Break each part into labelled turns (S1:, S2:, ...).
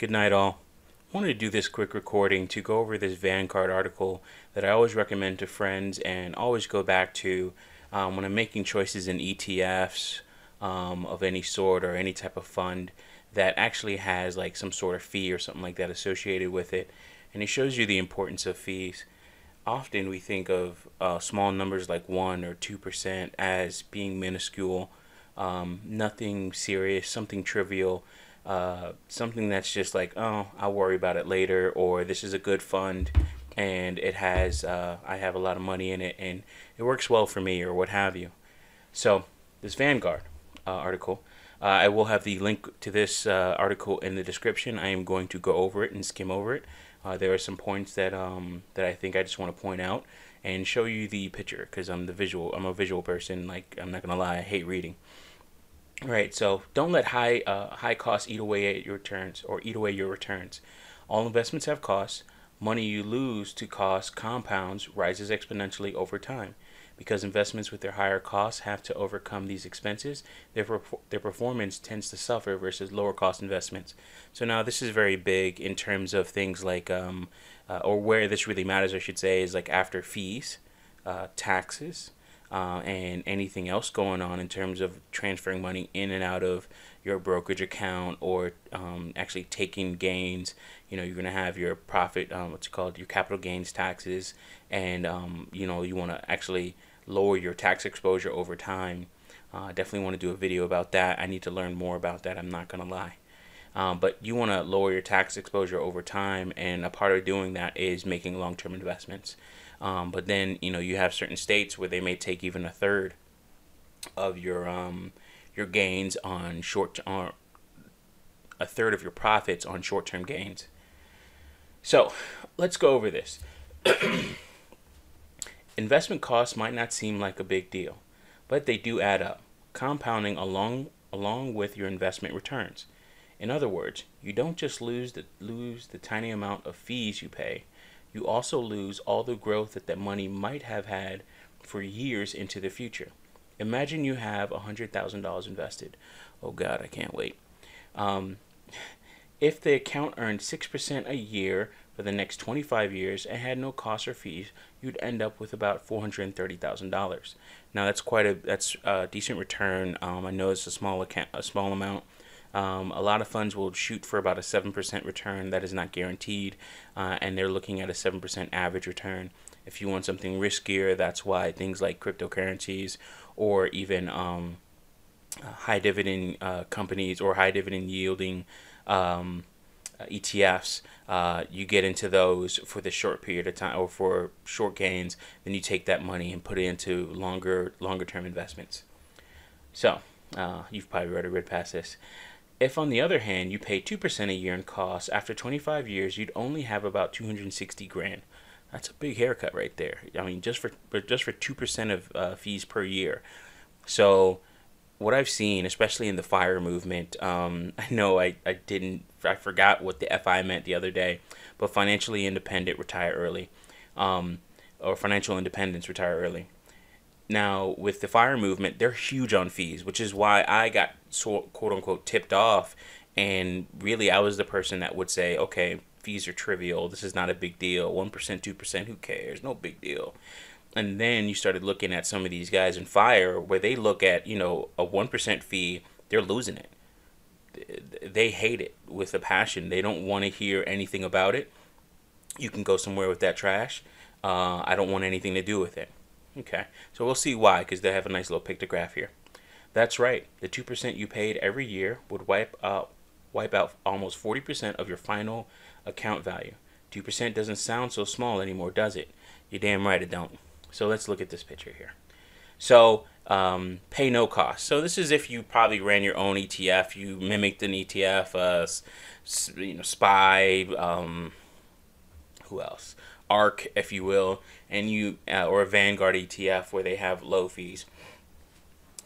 S1: Good night, all. I wanted to do this quick recording to go over this Vanguard article that I always recommend to friends and always go back to when I'm making choices in ETFs of any sort or any type of fund that actually has like some sort of fee or something like that associated with it. And it shows you the importance of fees. Often we think of small numbers like 1 or 2% as being minuscule, nothing serious, something trivial, something that's just like, oh, I'll worry about it later, or this is a good fund and it has, I have a lot of money in it and it works well for me, or what have you. So, this Vanguard article, I will have the link to this article in the description. I am going to go over it and skim over it. There are some points that I think I just want to point out and show you the picture because I'm a visual person. Like, I'm not gonna lie, I hate reading. All right, so don't let high costs eat away at your returns or eat away your returns. All investments have costs. Money you lose to cost compounds rises exponentially over time. Because investments with their higher costs have to overcome these expenses, their performance tends to suffer versus lower cost investments. So now this is very big in terms of things like, or where this really matters, I should say, is like after fees, taxes, and anything else going on in terms of transferring money in and out of your brokerage account, or actually taking gains. You know, you're going to have your profit, what's it called, your capital gains taxes, and you know, you want to actually lower your tax exposure over time. Definitely want to do a video about that. I need to learn more about that, I'm not going to lie. But you want to lower your tax exposure over time, and a part of doing that is making long-term investments. But then, you know, you have certain states where they may take even a third of your gains on a third of your profits on short-term gains. So let's go over this. Investment costs might not seem like a big deal, but they do add up, compounding along with your investment returns. In other words, you don't just lose the tiny amount of fees you pay, you also lose all the growth that money might have had for years into the future. Imagine you have $100,000 invested. Oh God, I can't wait. If the account earned 6% a year for the next 25 years and had no costs or fees, you'd end up with about $430,000. Now that's a decent return. I know it's a small amount. A lot of funds will shoot for about a 7% return. That is not guaranteed, and they're looking at a 7% average return. If you want something riskier, that's why things like cryptocurrencies or even high dividend companies or high dividend yielding ETFs, you get into those for the short period of time or for short gains. Then you take that money and put it into longer term investments. So you've probably already read past this. If, on the other hand, you pay 2% a year in costs, after 25 years, you'd only have about 260 grand. That's a big haircut right there. I mean, just for 2% of fees per year. So what I've seen, especially in the FIRE movement, I know I forgot what the FI meant the other day, but financially independent retire early, or financial independence retire early. Now, with the FIRE movement, they're huge on fees, which is why I got quote unquote tipped off. And really, I was the person that would say, okay, fees are trivial. This is not a big deal. 1%, 2%, who cares? No big deal. And then you started looking at some of these guys in FIRE where they look at, you know, a 1% fee, they're losing it. They hate it with a passion. They don't want to hear anything about it. You can go somewhere with that trash. I don't want anything to do with it. Okay, so we'll see why, because they have a nice little pictograph here. That's right. The 2% you paid every year would wipe out almost 40% of your final account value. 2% doesn't sound so small anymore, does it? You're damn right it don't. So let's look at this picture here. So pay no cost. So this is if you probably ran your own ETF, you mimicked an ETF, SPY, who else? ARC, if you will, and you or a Vanguard ETF where they have low fees,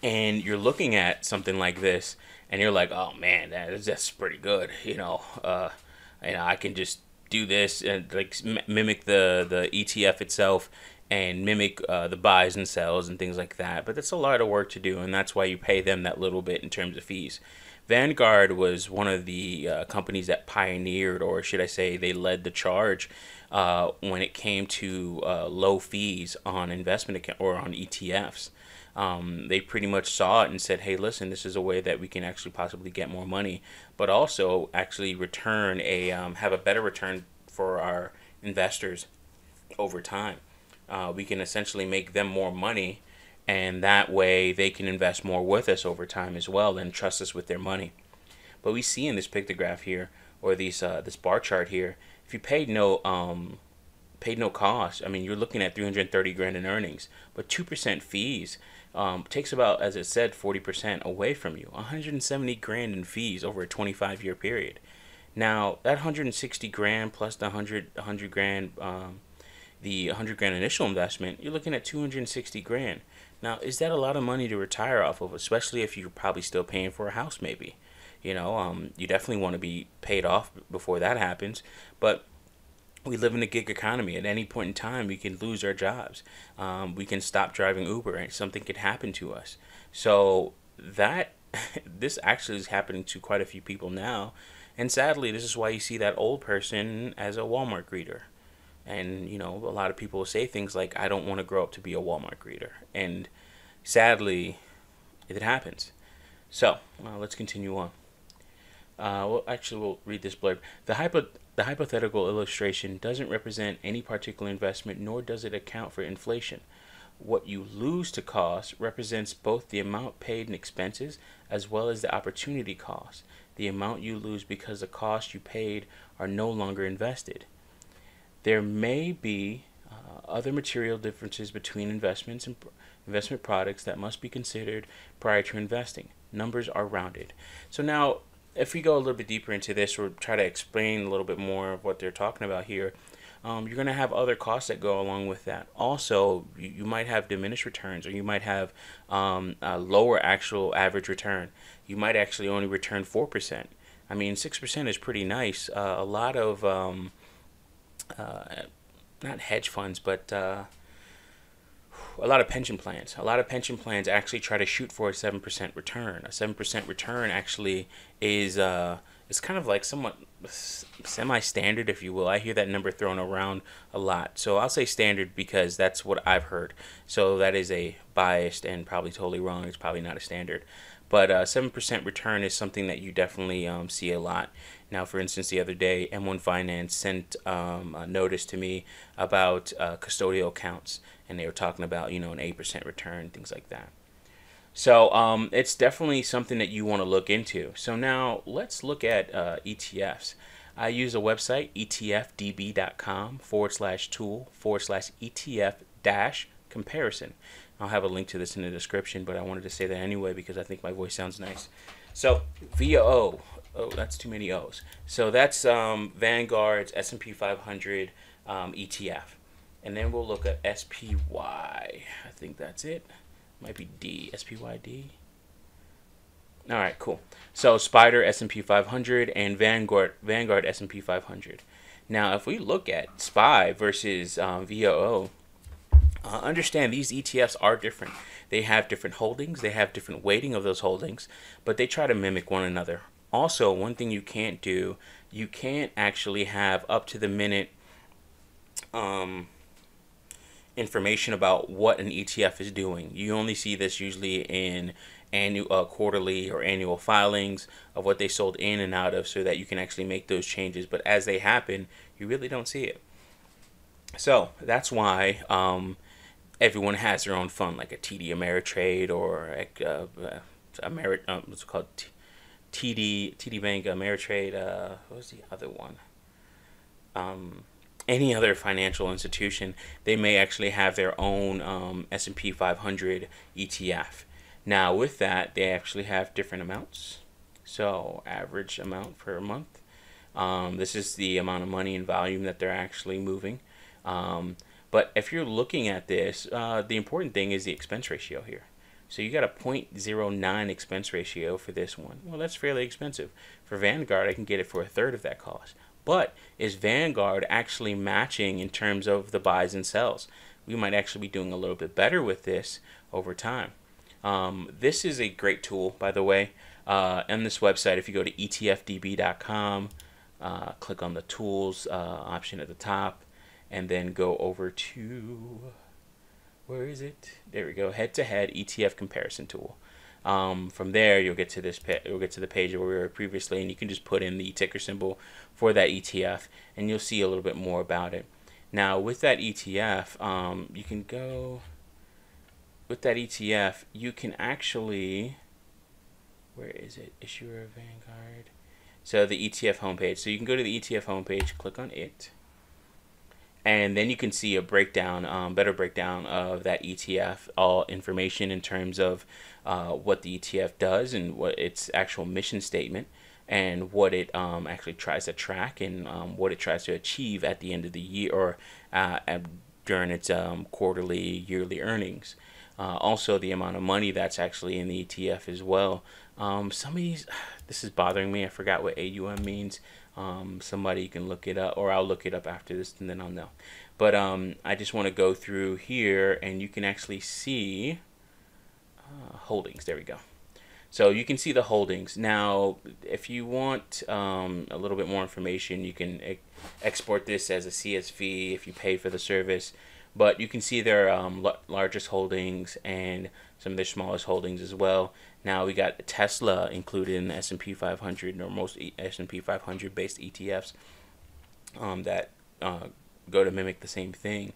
S1: and you're looking at something like this, and you're like, oh man, that's pretty good. I can just do this and like mimic the ETF itself and mimic the buys and sells and things like that. But that's a lot of work to do, and that's why you pay them that little bit in terms of fees. Vanguard was one of the companies that pioneered, or should I say, they led the charge when it came to low fees on investment account or on ETFs. They pretty much saw it and said, "Hey, listen, this is a way that we can actually possibly get more money, but also actually return a have a better return for our investors over time. We can essentially make them more money, and that way they can invest more with us over time as well and trust us with their money." But we see in this pictograph here, or this bar chart here, if you paid no cost, I mean, you're looking at 330 grand in earnings, but 2% fees takes about, as it said, 40% away from you. 170 grand in fees over a 25-year period. Now that 160 grand plus the 100 grand, the 100 grand initial investment, you're looking at 260 grand. Now, is that a lot of money to retire off of, especially if you're probably still paying for a house, maybe? You definitely want to be paid off before that happens. But we live in a gig economy. At any point in time, we can lose our jobs. We can stop driving Uber, and something could happen to us. So that this actually is happening to quite a few people now. And sadly, this is why you see that old person as a Walmart greeter. And, a lot of people will say things like, "I don't want to grow up to be a Walmart greeter." And sadly, it happens. So, let's continue on. We'll read this blurb. The hypothetical illustration doesn't represent any particular investment, nor does it account for inflation. What you lose to cost represents both the amount paid in expenses as well as the opportunity cost. The amount you lose because the cost you paid are no longer invested. There may be other material differences between investments and investment products that must be considered prior to investing. Numbers are rounded. So now, if we go a little bit deeper into this, or try to explain a little bit more of what they're talking about here, you're going to have other costs that go along with that. Also, you might have diminished returns, or you might have a lower actual average return. You might actually only return 4%. I mean, 6% is pretty nice. A lot of not hedge funds, but a lot of pension plans. A lot of pension plans actually try to shoot for a 7% return. A 7% return actually is kind of like somewhat semi-standard, if you will. I hear that number thrown around a lot, so I'll say standard because that's what I've heard. So that is a biased and probably totally wrong. It's probably not a standard. But 7% return is something that you definitely see a lot. Now, for instance, the other day, M1 Finance sent a notice to me about custodial accounts, and they were talking about, an 8% return, things like that. So it's definitely something that you want to look into. So now let's look at ETFs. I use a website, etfdb.com/tool/ETF-comparison. I'll have a link to this in the description, but I wanted to say that anyway because I think my voice sounds nice. So VO, that's too many O's. So that's Vanguard's S&P 500 ETF. And then we'll look at SPY. I think that's it. Might be D. SPYD. All right, cool. So Spider S&P 500 and Vanguard S&P 500. Now, if we look at SPY versus VOO, understand these ETFs are different. They have different holdings. They have different weighting of those holdings, but they try to mimic one another. Also, one thing you can't do, you can't actually have up to the minute information about what an ETF is doing. You only see this usually in annual, quarterly or annual filings of what they sold in and out of, so that you can actually make those changes. But as they happen, you really don't see it. So that's why everyone has their own fund, like a TD Ameritrade or what's it called? TD Bank Ameritrade. What was the other one? Any other financial institution, they may actually have their own S&P 500 ETF. Now, with that, they actually have different amounts. So, average amount per month. This is the amount of money and volume that they're actually moving. But if you're looking at this, the important thing is the expense ratio here. So you got a 0.09 expense ratio for this one. Well, that's fairly expensive. For Vanguard, I can get it for a third of that cost. But is Vanguard actually matching in terms of the buys and sells? We might actually be doing a little bit better with this over time. This is a great tool, by the way. On this website, if you go to etfdb.com, click on the tools option at the top, and then go over to, where is it? There we go, head-to-head ETF comparison tool. From there, you'll get to you'll get to the page where we were previously, and you can just put in the ticker symbol for that ETF, and you'll see a little bit more about it. Now, with that ETF, you can go with that ETF. You can actually, where is it? Issuer Vanguard. So the ETF homepage. So you can go to the ETF homepage, click on it, and then you can see a breakdown, better breakdown of that ETF, all information in terms of what the ETF does and what its actual mission statement, and what it actually tries to track, and what it tries to achieve at the end of the year, or during its quarterly, yearly earnings. Also, the amount of money that's actually in the ETF as well. Some of these, this is bothering me. I forgot what AUM means. Somebody can look it up, or I'll look it up after this, and then I'll know. But I just want to go through here, and you can actually see holdings. There we go. So you can see the holdings. Now, if you want a little bit more information, you can export this as a CSV if you pay for the service. But you can see their largest holdings and some of their smallest holdings as well. Now we got Tesla included in the S&P 500, or most S&P 500 based ETFs that go to mimic the same thing.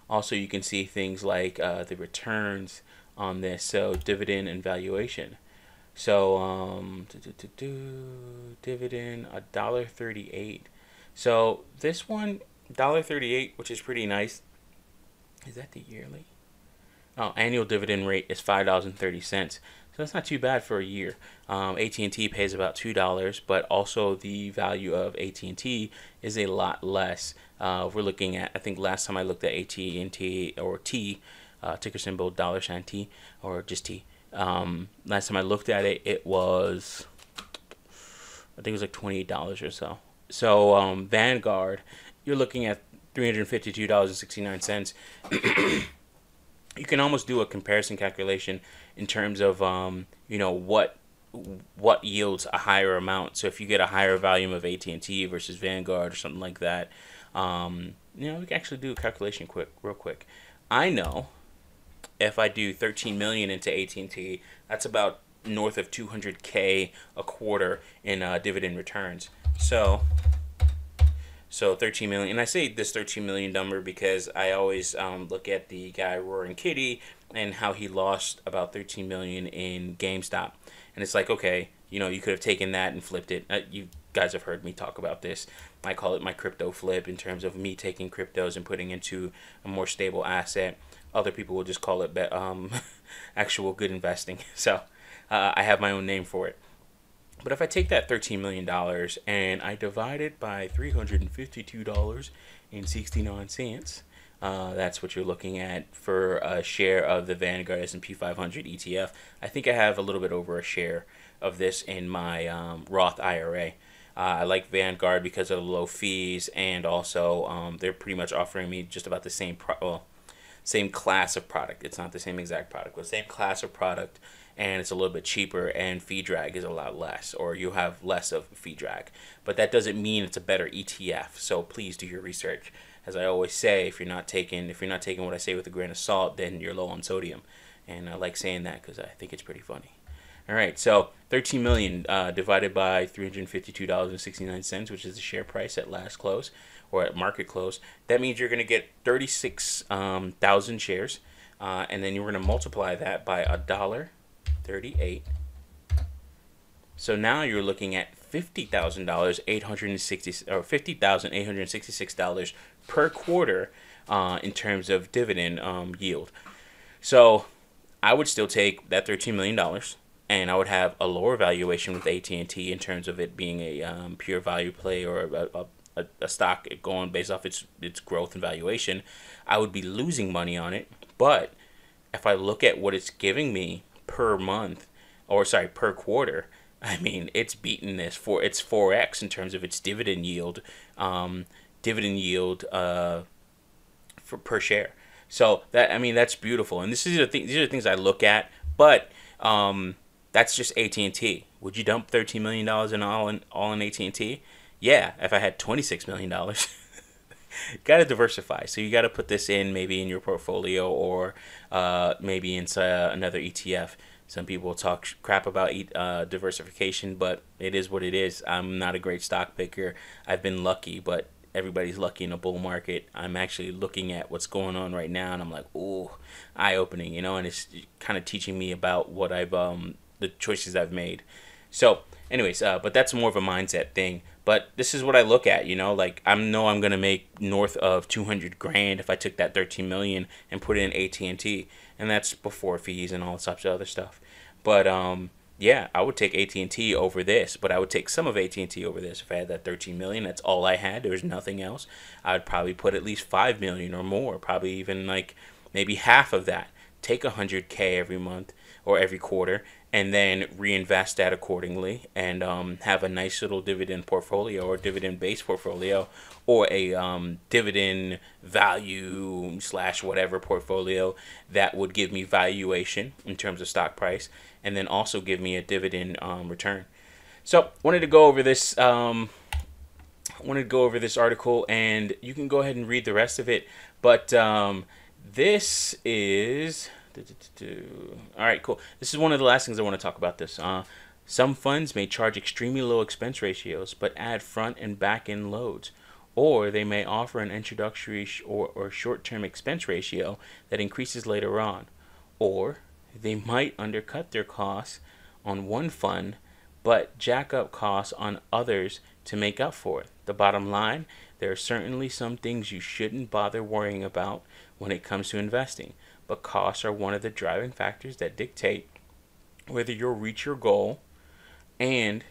S1: Also, you can see things like the returns on this, so dividend and valuation. So dividend $1.38. So this one $1.38, which is pretty nice. Is that the yearly? Oh, annual dividend rate is $5.30. So that's not too bad for a year. AT&T pays about $2, but also the value of AT&T is a lot less. We're looking at, I think last time I looked at AT&T, or T, ticker symbol $T, or just T. Last time I looked at it, it was, I think it was like $28 or so. So Vanguard, you're looking at $352.69. You can almost do a comparison calculation in terms of you know, what yields a higher amount. So if you get a higher volume of AT&T versus Vanguard or something like that, you know, we can actually do a calculation real quick. I know if I do 13 million into AT&T, that's about north of 200K a quarter in dividend returns. So 13 million, and I say this 13 million number because I always look at the guy Roaring Kitty and how he lost about 13 million in GameStop, and it's like, okay, you know, you could have taken that and flipped it. You guys have heard me talk about this. I call it my crypto flip, in terms of me taking cryptos and putting into a more stable asset. Other people will just call it actual good investing. So I have my own name for it. But if I take that $13 million and I divide it by $352.69, that's what you're looking at for a share of the Vanguard S&P 500 ETF. I think I have a little bit over a share of this in my Roth IRA. I like Vanguard because of the low fees, and also they're pretty much offering me just about the same same class of product. It's not the same exact product, but same class of product, and it's a little bit cheaper, and fee drag is a lot less, or you have less of fee drag. But that doesn't mean it's a better ETF. So please do your research. As I always say, if you're not taking what I say with a grain of salt, then you're low on sodium. And I like saying that because I think it's pretty funny. All right, so 13 million divided by $352.69, which is the share price at last close, or at market close. That means you're going to get 36,000 shares, and then you're going to multiply that by $1.38. So now you're looking at $50,866 per quarter in terms of dividend yield. So I would still take that $13 million, and I would have a lower valuation with AT&T in terms of it being a pure value play, or a stock going based off its growth and valuation. I would be losing money on it. But if I look at what it's giving me per month, or sorry, per quarter, I mean, it's beaten this for its 4x in terms of its dividend yield, for per share. So that, I mean, that's beautiful. And these are the things I look at. But That's just AT&T. Would you dump $13 million in AT&T? Yeah, if I had $26 million. Got to diversify. So you got to put this in maybe in your portfolio, or maybe inside another ETF. Some people talk crap about diversification, but it is what it is. I'm not a great stock picker. I've been lucky, but everybody's lucky in a bull market. I'm actually looking at what's going on right now, and I'm like, ooh, eye opening, and it's kind of teaching me about what the choices I've made. So, anyways, but that's more of a mindset thing. But this is what I look at, like I'm gonna make north of 200 grand if I took that 13 million and put it in AT&T, and that's before fees and all sorts of other stuff. But yeah, I would take AT&T over this, but I would take some of AT&T over this if I had that 13 million. That's all I had. There was nothing else. I would probably put at least 5 million or more, probably even like maybe half of that. Take 100K every month or every quarter, and then reinvest that accordingly, and have a nice little dividend portfolio or dividend based portfolio, or a dividend value / whatever portfolio that would give me valuation in terms of stock price, and then also give me a dividend return. So wanted to go over this article, and you can go ahead and read the rest of it, but this is all right, cool. This is one of the last things I want to talk about. This some funds may charge extremely low expense ratios but add front and back end loads, or they may offer an introductory or short-term expense ratio that increases later on, or they might undercut their costs on one fund but jack up costs on others to make up for it. The bottom line, there are certainly some things you shouldn't bother worrying about when it comes to investing, but costs are one of the driving factors that dictate whether you'll reach your goal, and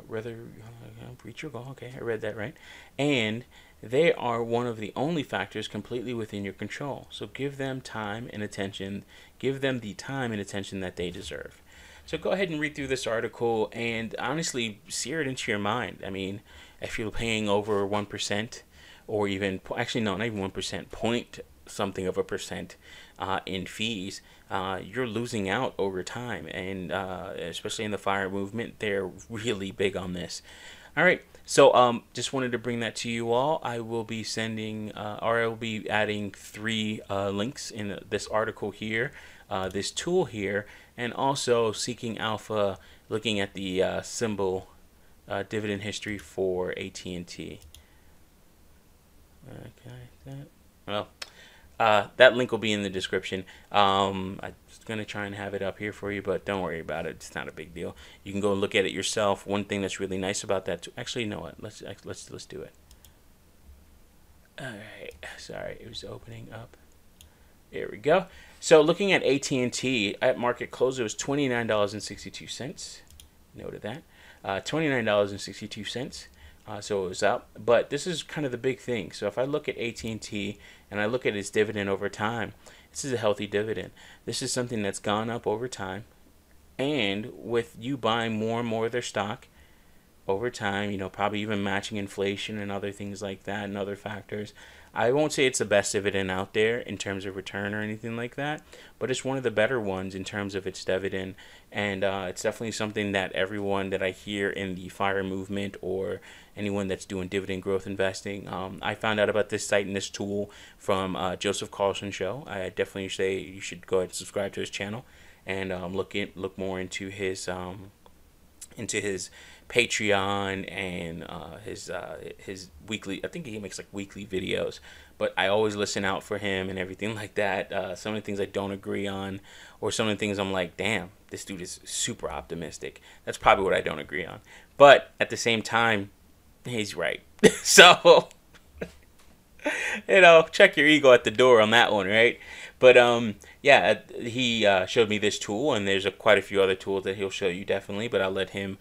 S1: okay, I read that right, and they are one of the only factors completely within your control. So give them time and attention. Give them the time and attention that they deserve. So go ahead and read through this article and honestly sear it into your mind. I mean, if you're paying over 1%, or even, actually no, not even 1%, point something of a percent in fees, you're losing out over time, and especially in the FIRE movement, they're really big on this. All right, so just wanted to bring that to you all. I will be sending, or I will be adding 3 links in this article here, this tool here, and also Seeking Alpha, looking at the symbol dividend history for AT&T. Okay, well, that link will be in the description. I'm going to try and have it up here for you, but don't worry about it. It's not a big deal. You can go look at it yourself. One thing that's really nice about that, actually, you know what? Let's do it. All right. Sorry, it was opening up. There we go. So looking at AT&T at market close, it was $29.62. Noted that. $29.62. So it was up, but this is kind of the big thing. So if I look at AT&T and I look at its dividend over time, this is a healthy dividend. This is something that's gone up over time, and with you buying more and more of their stock over time, probably even matching inflation and other things like that and other factors, I won't say it's the best dividend out there in terms of return or anything like that, but it's one of the better ones in terms of its dividend, and it's definitely something that everyone that I hear in the FIRE movement, or anyone that's doing dividend growth investing, I found out about this site and this tool from Joseph Carlson show. I definitely say you should go ahead and subscribe to his channel, and look more into his Patreon and his weekly. I think he makes like weekly videos, but I always listen out for him and everything like that. Some of the things I don't agree on, or some of the things I'm like, damn, this dude is super optimistic. That's probably what I don't agree on, but at the same time, he's right. So check your ego at the door on that one, right? But yeah, he showed me this tool, and there's quite a few other tools that he'll show you definitely, but I'll let him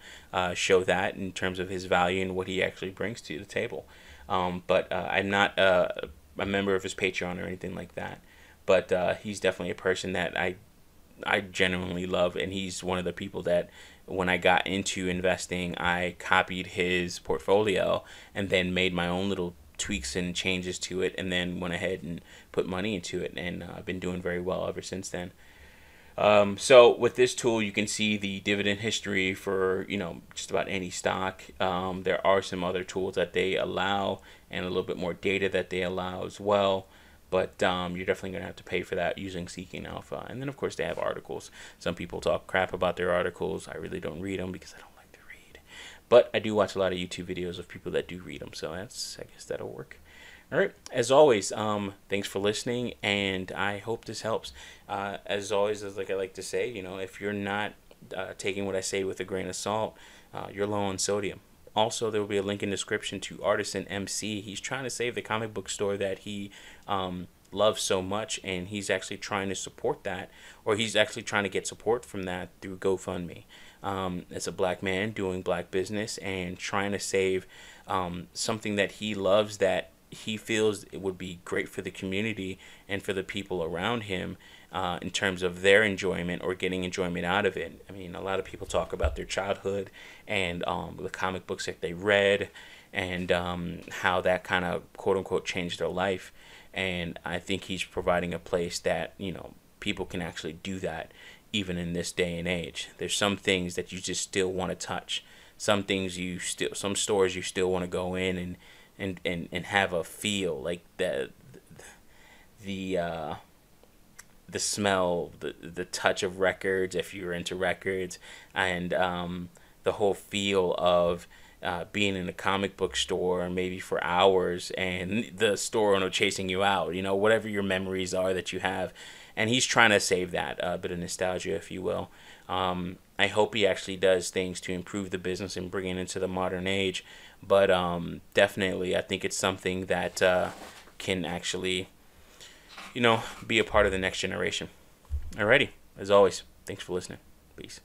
S1: show that in terms of his value and what he actually brings to the table. But I'm not a member of his Patreon or anything like that, but he's definitely a person that I genuinely love, and he's one of the people that when I got into investing, I copied his portfolio and then made my own little tweaks and changes to it, and then went ahead and put money into it, and I've been doing very well ever since then. So with this tool, you can see the dividend history for, just about any stock. There are some other tools that they allow and a little bit more data that they allow as well. But you're definitely going to have to pay for that using Seeking Alpha. And then, of course, they have articles. Some people talk crap about their articles. I really don't read them because I don't like to read. But I do watch a lot of YouTube videos of people that do read them. So I guess that'll work. All right. As always, thanks for listening, and I hope this helps. As always, as like I like to say, if you're not taking what I say with a grain of salt, you're low on sodium. Also, there will be a link in the description to Artisan MC. He's trying to save the comic book store that he loves so much, and he's actually trying to support that, or he's actually trying to get support from that through GoFundMe. As a black man doing black business and trying to save something that he loves, that he feels it would be great for the community and for the people around him, in terms of their enjoyment or getting enjoyment out of it. I mean, a lot of people talk about their childhood and the comic books that they read, and how that kind of quote unquote changed their life. And I think he's providing a place that, people can actually do that even in this day and age. There's some things that you just still want to touch. Some stores you still want to go in and have a feel, like the smell, the touch of records, if you're into records, and the whole feel of being in a comic book store maybe for hours and the store owner chasing you out, whatever your memories are that you have. And he's trying to save that, a bit of nostalgia, if you will. I hope he actually does things to improve the business and bring it into the modern age. But definitely, I think it's something that can actually, be a part of the next generation. Alrighty, as always, thanks for listening. Peace.